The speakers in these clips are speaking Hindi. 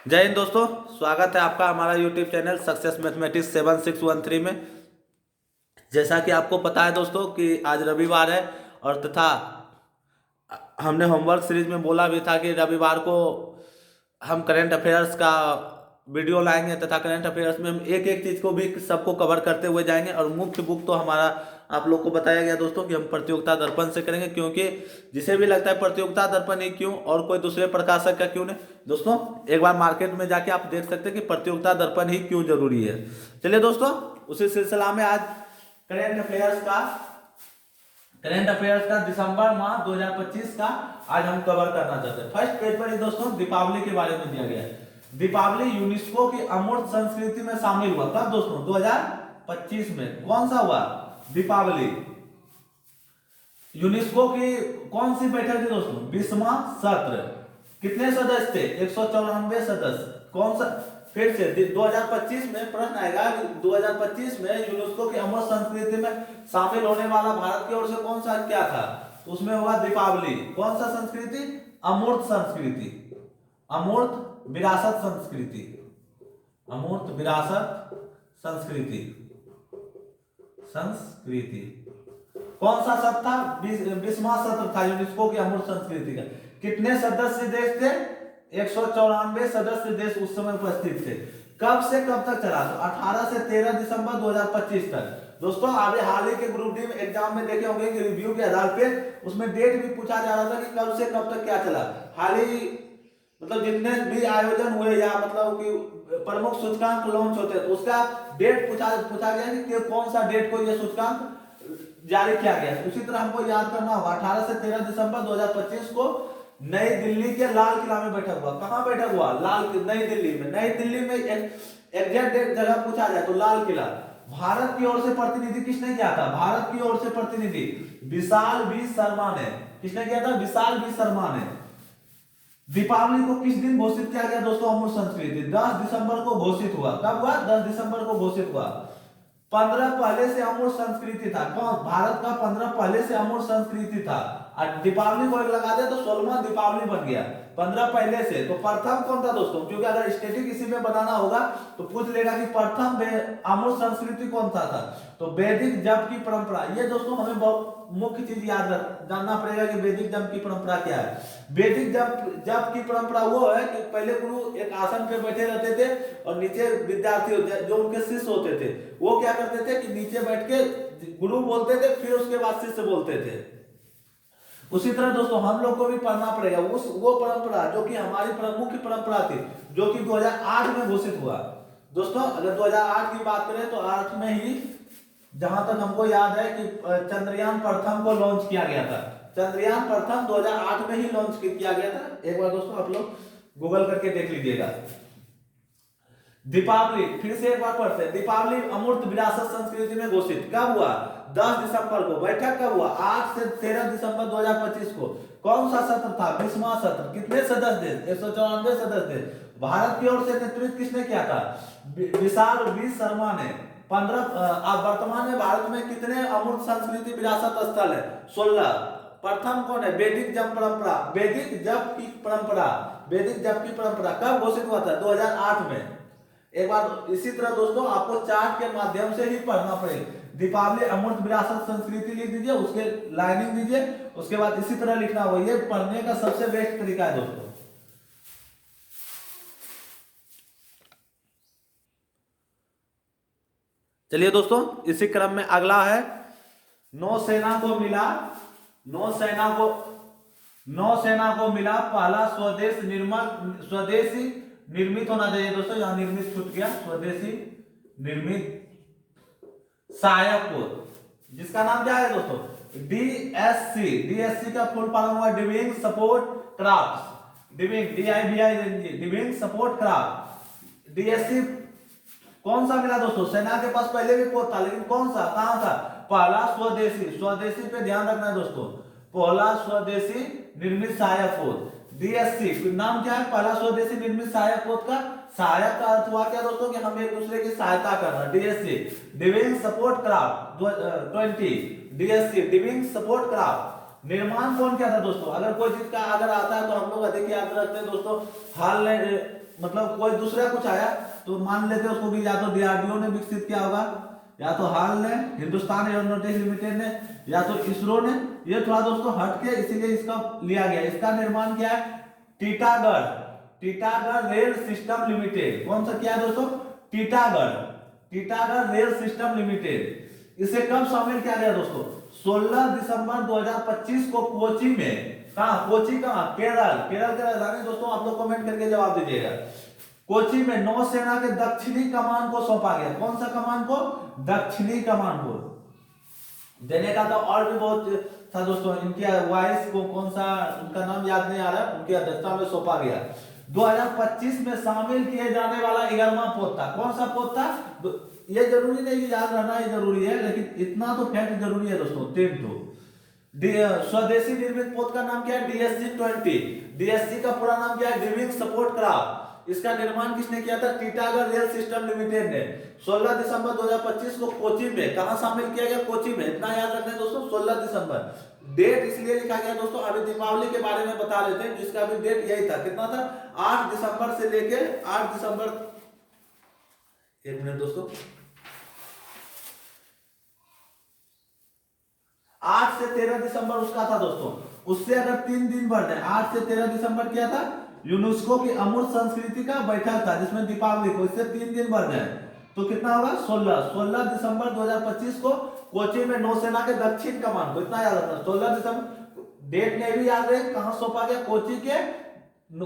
जय हिंद दोस्तों। स्वागत है आपका हमारा यूट्यूब चैनल सक्सेस मैथमेटिक्स 7613 में। जैसा कि आपको पता है दोस्तों कि आज रविवार है और तथा हमने होमवर्क सीरीज में बोला भी था कि रविवार को हम करंट अफेयर्स का वीडियो लाएंगे तथा करंट अफेयर्स में हम एक एक चीज़ को भी सबको कवर करते हुए जाएंगे। और मुख्य बुक तो हमारा आप लोग को बताया गया दोस्तों कि हम प्रतियोगिता दर्पण से करेंगे, क्योंकि जिसे भी लगता है प्रतियोगिता दर्पण ही क्यों और कोई दूसरे प्रकाशक का क्यों नहीं। दोस्तों एक बार मार्केट में जाके आप देख सकते हैं कि प्रतियोगिता दर्पण ही क्यों जरूरी है। चलिए दोस्तों, उसी सिलसिला में आज करंट अफेयर्स का दिसंबर माह 2025 का आज हम कवर करना चाहते हैं। फर्स्ट पेज पर ही दोस्तों दीपावली के बारे में दिया गया है। दीपावली यूनेस्को की अमूर्त संस्कृति में शामिल हुआ कब दोस्तों? 2025 में। कौन सा हुआ? दीपावली। यूनेस्को की कौन सी बैठक थी दोस्तों? 20वां सत्र। कितने सदस्य थे? 194 सदस्य। कौन सा? फिर से 2025 में प्रश्न आएगा, 2025 में यूनेस्को की अमूर्त संस्कृति में शामिल होने वाला भारत की ओर से कौन सा क्या था? तो उसमें होगा दीपावली। कौन सा संस्कृति? अमूर्त संस्कृति, अमूर्त विरासत संस्कृति, अमूर्त विरासत संस्कृति, संस्कृति। कौन सा सत्र था? 20वां सत्र था यूनेस्को की अमूर्त संस्कृति का। कितने सदस्य देश थे? 194 सदस्य देश उस समय उपस्थित थे। कब से कब तक चला? तो 18 से 13 दिसंबर 2025 तक। दोस्तों अभी हाल ही के ग्रुप डी में एग्जाम में देखे होंगे कि रिव्यू के आधार पे उसमें डेट भी पूछा जा रहा था कि कब से कब तक क्या चला। हाल ही मतलब जितने भी आयोजन हुए या मतलब कि प्रमुख सूचकांक लॉन्च होते हैं तो उसका डेट पूछा गया कि कौन सा डेट को ये सूचकांक जारी किया गया। उसी तरह हमको याद करना होगा 18 से 13 दिसंबर 2025 को नई दिल्ली के लाल किला में बैठक हुआ। कहां बैठक हुआ? नई दिल्ली में। नई दिल्ली में एग्जैक्ट डेट जगह पूछा जाए तो लाल किला। भारत की ओर से प्रतिनिधि किसने किया था? भारत की ओर से प्रतिनिधि विशाल बी शर्मा ने। किसने किया था? विशाल बी शर्मा ने। दीपावली को किस दिन घोषित किया गया दोस्तों? अमूर्त संस्कृति 10 दिसंबर को घोषित हुआ। कब हुआ? 10 दिसंबर को घोषित हुआ। 15 पहले से अमूर्त संस्कृति था। कौन? भारत का 15 पहले से अमूर्त संस्कृति था। और दीपावली को एक लगा दे तो 16वां दीपावली बन गया। 15 पहले से। तो प्रथम कौन था दोस्तों? क्योंकि अगर स्टैटिक इसी में बनाना होगा तो पूछ लेगा कि प्रथम अमूर्त संस्कृति कौन सा था? तो वैदिक जप की परंपरा। ये दोस्तों हमें बहुत मुख्य चीज जानना पड़ेगा कि वैदिक जप की परंपरा क्या है। वैदिक जप की परंपरा वो है कि पहले गुरु एक आसन पे बैठे रहते थे और नीचे विद्यार्थी जो उनके शिष्य होते थे वो क्या करते थे कि नीचे बैठ के गुरु बोलते थे, फिर उसके बाद शिष्य बोलते थे। उसी तरह दोस्तों हम लोग को भी पढ़ना पड़ेगा वो परंपरा जो कि हमारी मुख्य परंपरा थी, जो कि 2008 में घोषित हुआ। दोस्तों अगर 2008 की बात करें तो 8 में ही जहां तक हमको याद है कि चंद्रयान प्रथम को लॉन्च किया गया था। चंद्रयान प्रथम 2008 में ही लॉन्च किया गया था। एक बार दोस्तों आप लोग गूगल करके देख लीजिएगा। दीपावली फिर से एक बार पढ़ते हैं। दीपावली अमूर्त विरासत संस्कृति में घोषित कब हुआ? 10 दिसंबर को। बैठक कब हुआ? 8 से 13 दिसंबर 2025 को। कौन सा सत्र था? 20वां सत्र। कितने सदस्य देश? 194 सदस्य देश। भारत की ओर से नेतृत्व किसने किया था? विशाल बी शर्मा ने। 15 वर्तमान में भारत में कितने अमूर्त संस्कृति विरासत स्थल है? 16। प्रथम कौन है? वैदिक जप परंपरा। वैदिक जप की परंपरा, वैदिक जप की परंपरा कब घोषित हुआ था? 2008 में। एक बार इसी तरह दोस्तों आपको चार्ट के माध्यम से ही पढ़ना पड़ेगा। दीपावली अमूर्त विरासत संस्कृति लिख दीजिए, उसके लाइनिंग दीजिए, उसके बाद इसी तरह लिखना हो। ये पढ़ने का सबसे बेस्ट तरीका है दोस्तों। चलिए दोस्तों इसी क्रम में अगला है नौसेना को मिला पहला स्वदेशी निर्मित होना चाहिए दोस्तों। यहां निर्मित छूट गया, स्वदेशी निर्मित सहायक पोत, जिसका नाम क्या है दोस्तों? डीएससी का फुल फॉर्म हुआ diving support craft. Diving support craft. DSC कौन सा मिला दोस्तों? सेना के पास पहले भी पोत था, लेकिन कौन सा, कहां था? पहला स्वदेशी पे ध्यान रखना है दोस्तों। पहला स्वदेशी निर्मित सहायक पोत डीएससी नाम क्या है? पहला स्वदेशी निर्मित सहायक पोत का सहायक का अर्थ हुआ क्या दोस्तों? कि हम एक दूसरे की सहायता करना। DSC diving support craft 20। DSC diving support craft निर्माण कौन किया था दोस्तों? अगर कोई चीज का अगर आता है तो हम लोग अधिक याद रखते हैं दोस्तों। हाल ने मतलब कोई दूसरा कुछ आया तो मान लेते हैं उसको कि या तो डीआरडीओ ने विकसित किया होगा, या तो हाल ने, हिंदुस्तान एरोनॉटिक्स लिमिटेड ने, या तो इसरो ने। ये थोड़ा दोस्तों हट के इसीलिए इसका लिया गया। इसका निर्माण क्या है? Titagarh, Titagarh rail system limited. कौन सा किया है दोस्तों? Titagarh, Titagarh rail system limited. इसे कब शामिल किया गया दोस्तों? 16 दिसंबर 2025 को कोची में। कहा? कोची कहा? केरल। केरल के राजधानी दोस्तों आप लोग कमेंट करके जवाब दीजिएगा। कोची में नौसेना के दक्षिणी कमान को सौंपा गया। कौन सा कमान को? दक्षिणी कमान को देने का। तो और भी बहुत था दोस्तों। इनके वाइस को कौन सा, उनका नाम याद नहीं आ रहा, उनकी अध्यक्षता में सौंपा गया। 2025 में शामिल किए जाने वाला 11वां पोत था। कौन सा पोत था? ये जरूरी नहीं कि याद रहना ही जरूरी है, लेकिन इतना तो फैक्ट जरूरी है दोस्तों। 3 तो स्वदेशी निर्मित पोत का नाम क्या है? DSG-20। DSG का पूरा नाम क्या है? डिविंग सपोर्ट क्राफ्ट। इसका निर्माण किसने किया था? टीटागढ़ रेल सिस्टम लिमिटेड ने। 16 दिसंबर 2025 को कोची में। कहां शामिल किया गया? कोची में। इतना याद रखना है दोस्तों, 16 दिसंबर। डेट इसलिए लिखा गया दोस्तों, अभी दीपावली के बारे में बता रहे थे, जिसका भी डेट यही था। कितना था? 8 दिसंबर से लेके 8 दिसंबर, एक मिनट दोस्तों, 8 से 13 दिसंबर उसका था दोस्तों। उससे अगर 3 दिन बढ़ जाए, 8 से 13 दिसंबर क्या था? यूनेस्को की अमूर्त संस्कृति का बैठक था, जिसमें दीपावली को, इससे 3 दिन बढ़ जाए तो कितना होगा? 16 दिसंबर 2025 को कोची में नौसेना के दक्षिण कमान को। इतना याद रखना, 16 दिसंबर। डेट नहीं भी याद रहे, कहां सौंपा गया?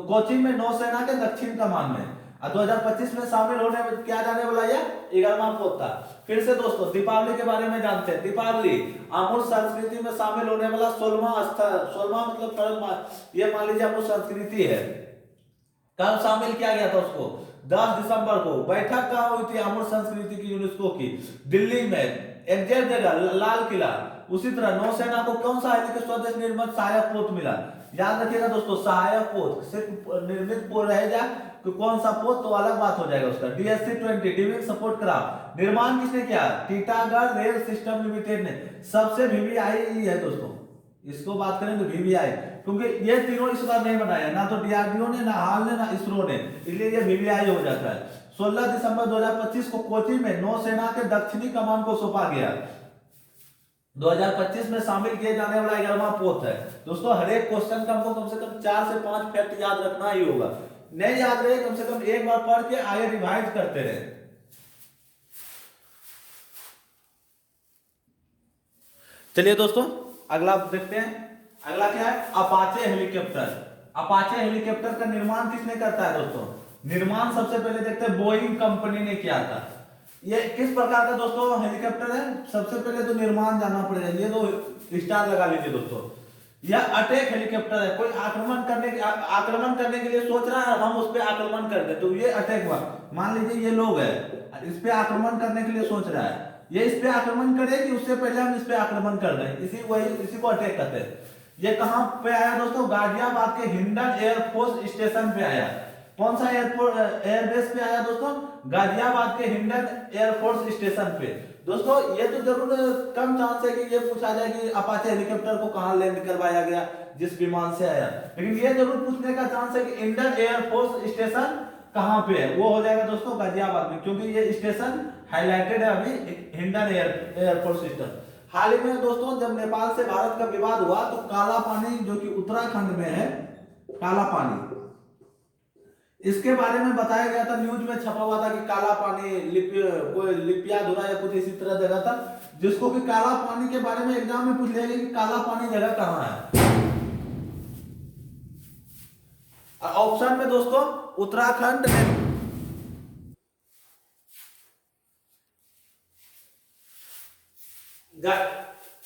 कोची में नौसेना के दक्षिण कमान में। 2025 में शामिल होने में क्या जाने वाला? ये 11वां पोत था। फिर से दोस्तों दीपावली के बारे में जानते हैं। दीपावली अमूर्त संस्कृति में शामिल होने वाला 16वां स्थल, 16वां मतलब ये मान लीजिए अमूर्त संस्कृति है। कब शामिल किया गया था उसको? 10 दिसंबर को। बैठक कहां हुई थी अमूर्त संस्कृति की यूनेस्को की? दिल्ली में, एग्जैक्ट जगह लाल किला। उसी तरह नौसेना को कौन सा है? स्वदेश निर्मित सहायक पोत मिला। याद रखिएगा दोस्तों, सहायक पोत, सिर्फ निर्मित पोत रहेगा तो कौन सा पोत तो अलग बात हो जाएगा उसका। DSG-20 डिविंग support craft. निर्माण किसने किया? टीटागढ़ रेल सिस्टम लिमिटेड ने। सबसे VVI है दोस्तों, इसको बात करें तो VVI, क्योंकि ये तीनों इस बार नहीं बनाया, ना तो DRDO ने, ना हाल ने, ना इसरो ने, इसलिए ये VVI हो जाता है। 16 दिसंबर 2025 को कोची में नौसेना के दक्षिणी कमान को सौंपा गया। 2025 में शामिल किए जाने वाला 11वां पोत है दोस्तों। हर एक क्वेश्चन का हमको कम से कम 4 से 5 फैक्ट याद रखना ही होगा। नहीं याद रहे, कम से कम एक बार पढ़ के आगे रिवाइज करते रहे। चलिए दोस्तों अगला देखते हैं। अगला क्या है? Apache helicopter. अपाचे हेलीकॉप्टर का निर्माण किसने करता है दोस्तों? निर्माण सबसे पहले देखते हैं बोइंग कंपनी ने किया था। ये किस प्रकार का दोस्तों हेलीकॉप्टर है? सबसे पहले तो निर्माण जानना पड़ेगा। ये तो स्टार लगा लीजिए दोस्तों। यह अटैक हेलीकॉप्टर है। कोई आक्रमण करने के लिए सोच रहा है, हम उस पर आक्रमण कर दे तो ये अटैक हुआ। मान लीजिए ये लोग है, इस पे आक्रमण करने के लिए सोच रहा है, ये इस पे आक्रमण करे कि उससे पहले हम इस पे आक्रमण कर दें, इसी को अटैक कहते हैं। ये कहां पे आया दोस्तों? गाजियाबाद के हिंडन एयरफोर्स स्टेशन पे आया। कौन सा एयरबेस पे आया दोस्तों? गाजियाबाद के हिंडन एयरफोर्स स्टेशन पे। दोस्तों ये तो जरूर कम चांस है कि ये पूछा जाए कि अपाचे हेलीकॉप्टर को कहां लैंड करवाया गया, जिस विमान से आया, लेकिन ये जरूर पूछने का चांस है कि इंडियन एयरफोर्स स्टेशन कहां पे है। वो हो जाएगा दोस्तों गाजियाबाद में, क्योंकि ये स्टेशन हाईलाइटेड है अभी, हिंडन एयरफोर्स स्टेशन। हाल ही में दोस्तों जब नेपाल से भारत का विवाद हुआ तो काला पानी जो कि उत्तराखंड में है, काला पानी, इसके बारे में बताया गया था, न्यूज में छपा हुआ था कि काला पानी कोई लिपिया धुरा या कुछ इसी तरह जगह था, जिसको कि काला पानी के बारे में एग्जाम में पूछ लिया गया कि काला पानी जगह कहां है। ऑप्शन में दोस्तों उत्तराखंड में,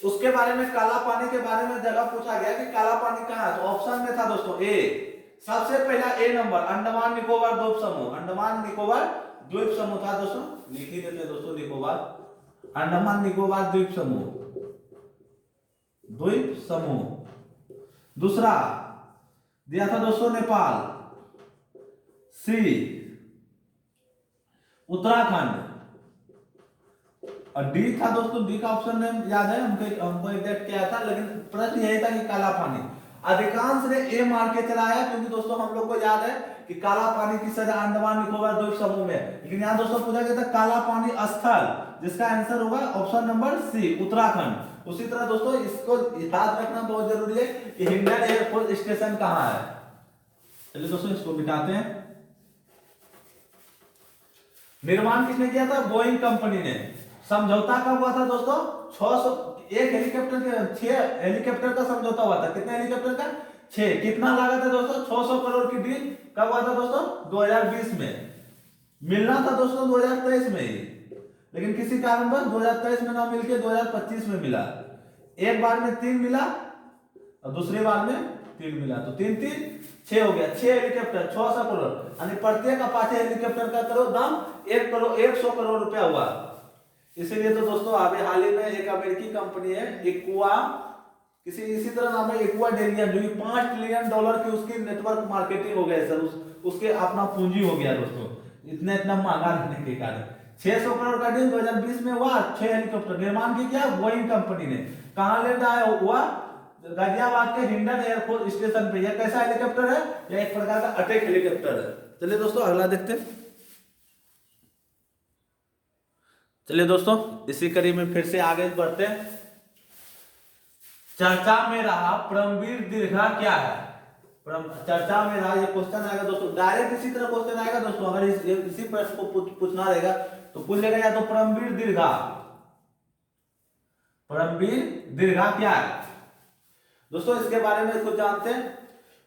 उसके बारे में, काला पानी के बारे में जगह पूछा गया कि काला पानी कहां है, तो ऑप्शन में था दोस्तों ए, सबसे पहला ए नंबर अंडमान निकोबार द्वीप समूह। अंडमान निकोबार द्वीप समूह था दोस्तों, लिख ही देते दोस्तों निकोबार, अंडमान निकोबार द्वीप समूह, द्वीप समूह। दूसरा दिया था दोस्तों नेपाल, सी उत्तराखंड, और डी था दोस्तों, डी का ऑप्शन में याद है हमको एग्जैक्ट क्या था, लेकिन प्रश्न यही था कि काला पानी। अधिकांश ने ए मार के चलाया, क्योंकि दोस्तों हम लोग को याद है कि काला पानी की सजा अंडमान निकोबार द्वीप समूह में, लेकिन यहाँ दोस्तों पूछा गया था काला पानी स्थल, जिसका आंसर होगा ऑप्शन नंबर सी, उत्तराखंड। उसी तरह दोस्तों इसको याद रखना बहुत जरूरी है कि हिंडन एयरफोर्स स्टेशन कहाँ है। चलिए दोस्तों इसको मिटाते हैं। निर्माण किसने किया था? बोइंग कंपनी ने। समझौता कब हुआ था दोस्तों? 600, एक हेलीकॉप्टर के 6 हेलीकॉप्टर का समझौता हुआ था। कितने हेलीकॉप्टर का? 6। कितना लागत है दोस्तों? 600 करोड़ की डील कब हुआ था दोस्तों? 2020 में। मिलना था दोस्तों 2023 में ही, लेकिन किसी कारणवश 2023 में ना मिलके 2025 में मिला। एक बार में 3 मिला और दूसरी बार में 3 मिला, तो 3 3 6 हो गया। 6 हेलीकॉप्टर 600 करोड़, यानी प्रत्येक अपाचे हेलीकॉप्टर का करो दाम 100 करोड़ रुपया हुआ। इसीलिए तो दोस्तों अभी हाल ही में एक अमेरिकी कंपनी है एक्वा, इसी तरह नाम है एक्वा डेरियन, जो $5 ट्रिलियन की उसकी नेटवर्क मार्केटिंग हो गया सर, उसके अपना पूंजी हो गया दोस्तों, इतना महंगा रहने के कारण। 600 करोड़ का डील 2020 में हुआ। 6 हेलीकॉप्टर निर्माण की क्या? बोइंग कंपनी ने। कहां ले आया हुआ? गाजियाबाद के हिंडन एयरफोर्स स्टेशन पे। यह कैसा हेलीकॉप्टर है? यह एक प्रकार का अटैक हेलीकॉप्टर है। चलिए दोस्तों अगला देखते हैं। चलिए दोस्तों इसी कड़ी में फिर से आगे बढ़ते हैं। चर्चा में रहा परमवीर दीर्घा क्या है? चर्चा में रहा, ये क्वेश्चन आएगा दोस्तों, डायरेक्ट इसी तरह क्वेश्चन आएगा दोस्तों। अगर इसी प्रश्न को पूछना रहेगा तो पूछ लेगा या तो परमवीर दीर्घा, परमवीर दीर्घा क्या है दोस्तों? इसके बारे में कुछ जानते हैं।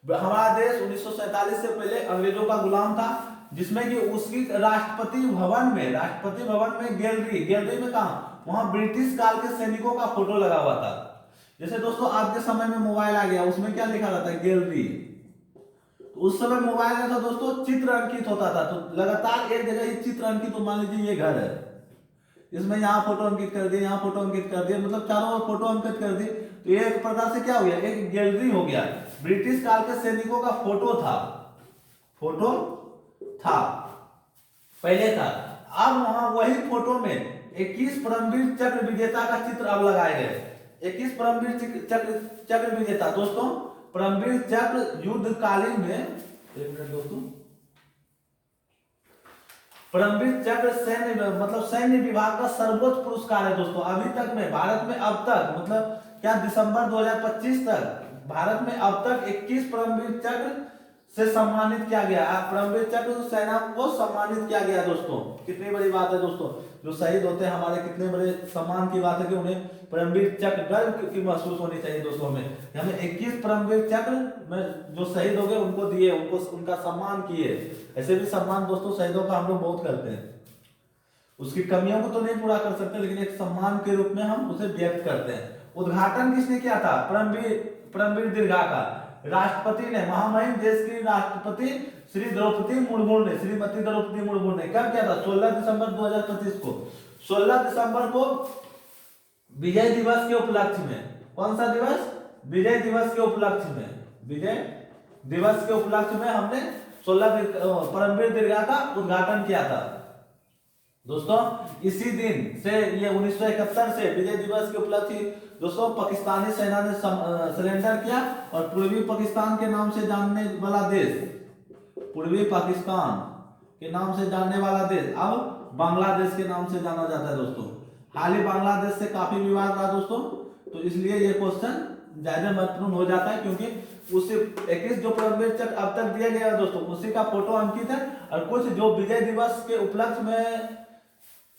हमारा देश 1947 से पहले अंग्रेजों का गुलाम था, जिसमें कि उसकी राष्ट्रपति भवन में गैलरी में कहा, वहां ब्रिटिश काल के सैनिकों का फोटो लगा हुआ था। जैसे दोस्तों आज के समय में मोबाइल आ गया, उसमें क्या लिखा रहता है? गैलरी। तो उस समय मोबाइल में था दोस्तों, चित्र अंकित होता था, तो लगातार एक जगह ही चित्र अंकित, तो मान लीजिए ये घर है, इसमें यहाँ फोटो अंकित कर दिए, यहाँ फोटो अंकित कर दिए, मतलब चारों ओर फोटो अंकित कर दी, तो ये एक प्रकार से क्या हो गया? एक गैलरी हो गया। ब्रिटिश काल के सैनिकों का फोटो था पहले था। अब वहां वही फोटो में 21 परमवीर चक्र विजेता का चित्र अब लगाए गए। 21 परमवीर चक्र विजेता दोस्तों, परमवीर चक्र युद्धकालीन में, एक मिनट दोस्तों, परमवीर चक्र सैन्य विभाग का सर्वोच्च पुरस्कार है दोस्तों। अभी तक में भारत में अब तक, मतलब क्या, दिसंबर 2025 तक भारत में अब तक 21 परमवीर चक्र से सम्मानित किया गया। परमवीर चक्र सेना को सम्मानित किया गया दोस्तों। कितनी बड़ी बात है दोस्तों, जो शहीद होते हैं हमारे, कितने बड़े सम्मान की बात है कि उन्हें परमवीर चक्र गर्व की महसूस होनी चाहिए दोस्तों। हमें 21 परमवीर चक्र में जो शहीद हो गए उनको दिए, उनका सम्मान किए। ऐसे भी सम्मान दोस्तों शहीदों का हम लोग बहुत करते हैं, उसकी कमियों को तो नहीं पूरा कर सकते, लेकिन एक सम्मान के रूप में हम उसे व्यक्त करते हैं। उद्घाटन किसने किया था? परमवीर दीर्घा का राष्ट्रपति ने, महामहिम देश की राष्ट्रपति श्रीमती द्रौपदी मुर्मू ने कब किया था? 16 दिसंबर 2025 को। 16 दिसंबर को विजय दिवस के उपलक्ष्य में। कौन सा दिवस? विजय दिवस के उपलक्ष्य में हमने 16 परमवीर दीर्घा का उद्घाटन किया था दोस्तों। इसी दिन से, ये 1971 से विजय दिवस के उपलक्ष्य दोस्तों पाकिस्तानी सेना ने सरेंडर किया, और पूर्वी पाकिस्तान के नाम से जानने वाला देश, पूर्वी पाकिस्तान के नाम से जानने वाला देश अब बांग्लादेश के नाम से जाना जाता है दोस्तों। हाल ही बांग्लादेश से काफी विवाद रहा दोस्तों, तो इसलिए ये क्वेश्चन ज्यादा महत्वपूर्ण हो जाता है, क्योंकि उस 21 जो परमवीर चक्र अब तक दिया गया है दोस्तों, उसी का फोटो अंकित है, और कुछ जो विजय दिवस के उपलक्ष्य में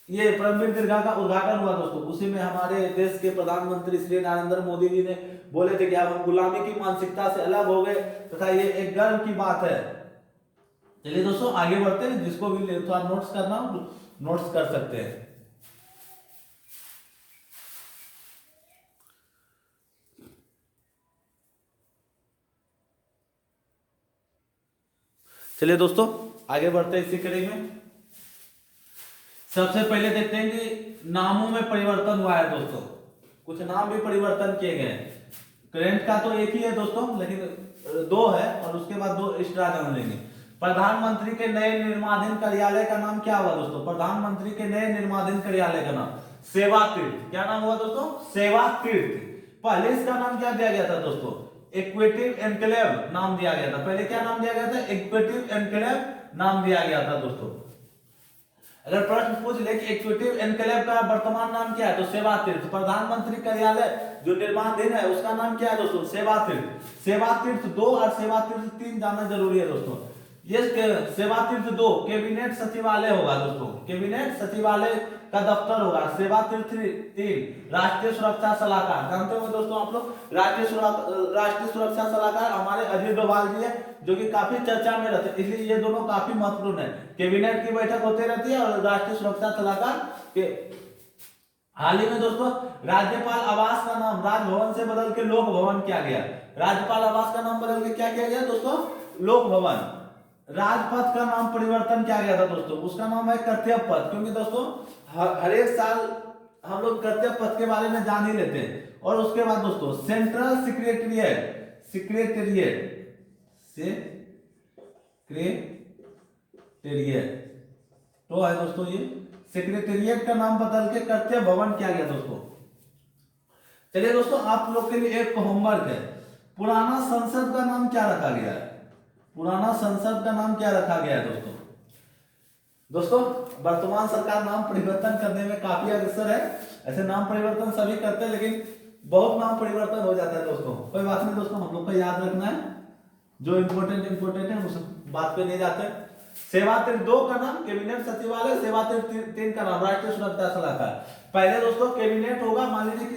ये परमवीर दीर्घा का उद्घाटन हुआ दोस्तों, उसी में हमारे देश के प्रधानमंत्री श्री नरेंद्र मोदी जी ने बोले थे कि अब हम गुलामी की मानसिकता से अलग हो गए, तथा ये एक गर्व की बात है। चलिए दोस्तों आगे बढ़ते हैं, जिसको भी थोड़ा नोट्स करना नोट्स कर सकते हैं। चलिए दोस्तों आगे बढ़ते हैं इसी कड़ी में। सबसे पहले देखते हैं कि नामों में परिवर्तन हुआ है दोस्तों, कुछ नाम भी परिवर्तन किए गए हैं। करेंट का तो एक ही है दोस्तों, लेकिन 2 है, और उसके बाद 2 एक्स्ट्रा जान लेंगे। प्रधानमंत्री के नए निर्माणाधीन कार्यालय का नाम क्या हुआ दोस्तों? प्रधानमंत्री के नए निर्माणाधीन कार्यालय का नाम सेवा तीर्थ। क्या नाम हुआ दोस्तों? सेवा तीर्थ। पहले इसका नाम क्या दिया गया था दोस्तों? इक्वेटिव एनक्लेव नाम दिया गया था। पहले क्या नाम दिया गया था? इक्वेटिव एनक्लेव नाम दिया गया था दोस्तों। अगर प्रश्न पूछ ले कि इक्वेटिव एनक्लेव का वर्तमान नाम क्या है, तो सेवा तीर्थ। प्रधानमंत्री कार्यालय जो निर्माणाधीन है उसका नाम क्या है दोस्तों? सेवा तीर्थ। सेवा तीर्थ 2 और सेवा तीर्थ 3 जानना जरूरी है दोस्तों। ये सेवा तीर्थ 2 कैबिनेट सचिवालय होगा दोस्तों, कैबिनेट सचिवालय का दफ्तर होगा। सेवा तीर्थ 3 राष्ट्रीय सुरक्षा सलाहकार। जानते हो दोस्तों आप लोग, राष्ट्रीय सुरक्षा सलाहकार हमारे अजीत डोभाल जी है, जो कि काफी चर्चा में रहते हैं, इसलिए ये दोनों काफी महत्वपूर्ण है। कैबिनेट की बैठक होती रहती है और राष्ट्रीय सुरक्षा सलाहकार के हाल ही में दोस्तों राज्यपाल आवास का नाम राजभवन से बदल के लोक भवन किया गया। राज्यपाल आवास का नाम बदल के क्या किया गया दोस्तों? लोक भवन। राजपथ का नाम परिवर्तन किया गया था दोस्तों, उसका नाम है कर्तव्य पथ, क्योंकि दोस्तों हर एक साल हम लोग कर्तव्य पथ के बारे में जान ही लेते हैं। और उसके बाद दोस्तों सेंट्रल सेक्रेटेरिएट तो है दोस्तों, ये सेक्रेटेरिएट का नाम बदल के कर्तव्य भवन किया गया दोस्तों। चलिए दोस्तों, आप लोग के लिए एक होमवर्क है। पुराना संसद का नाम क्या रखा गया है? पुराना संसद का नाम क्या रखा गया है दोस्तों? दोस्तों वर्तमान सरकार नाम परिवर्तन करने में काफी अग्रसर है। ऐसे नाम परिवर्तन सभी करते हैं, लेकिन बहुत नाम परिवर्तन हो जाता है दोस्तों। कोई बात नहीं दोस्तों, हम लोग को याद रखना है, जो इंपोर्टेंट है उस बात पे नहीं जाते। सेवा तीर्थ 2 का नाम कैबिनेट सचिवालय, सेवा तीर्थ 3 का नाम राष्ट्रीय सुरक्षा सलाहकार। पहले दोस्तों कैबिनेट होगा, मान लीजिए कि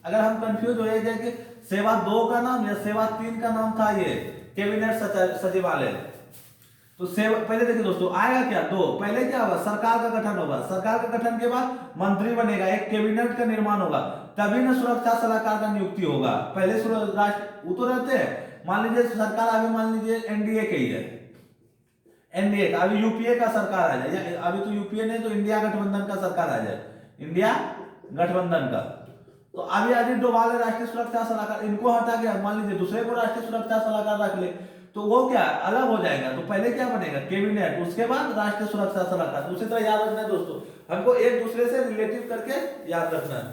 अगर हम कंफ्यूज हो जाए कि सेवा 2 का नाम या सेवा 3 का नाम था ये कैबिनेट सचिवालय, तो पहले देखिए दोस्तों आएगा क्या? 2 पहले क्या होगा? सरकार का गठन होगा। सरकार का गठन के बाद मंत्री बनेगा, एक कैबिनेट का निर्माण होगा, तभी ना सुरक्षा सलाहकार का नियुक्ति होगा। पहले राष्ट्र वो तो रहते हैं, मान लीजिए सरकार अभी मान लीजिए एनडीए की ही है, एनडीए का अभी यूपीए का सरकार आ जाए, अभी तो यूपीए नहीं तो इंडिया गठबंधन का सरकार आ जाए, इंडिया गठबंधन का। तो अभी अजीत डोभाल है राष्ट्रीय सुरक्षा सलाहकार, इनको हटा के मान लीजिए दूसरे को राष्ट्रीय सुरक्षा सलाहकार रख ले, तो वो क्या अलग हो जाएगा। तो पहले क्या बनेगा? कैबिनेट, उसके बाद राष्ट्रीय सुरक्षा सलाहकार। उसी तरह याद रखना है दोस्तों, हमको एक दूसरे से रिलेटिव करके याद रखना है।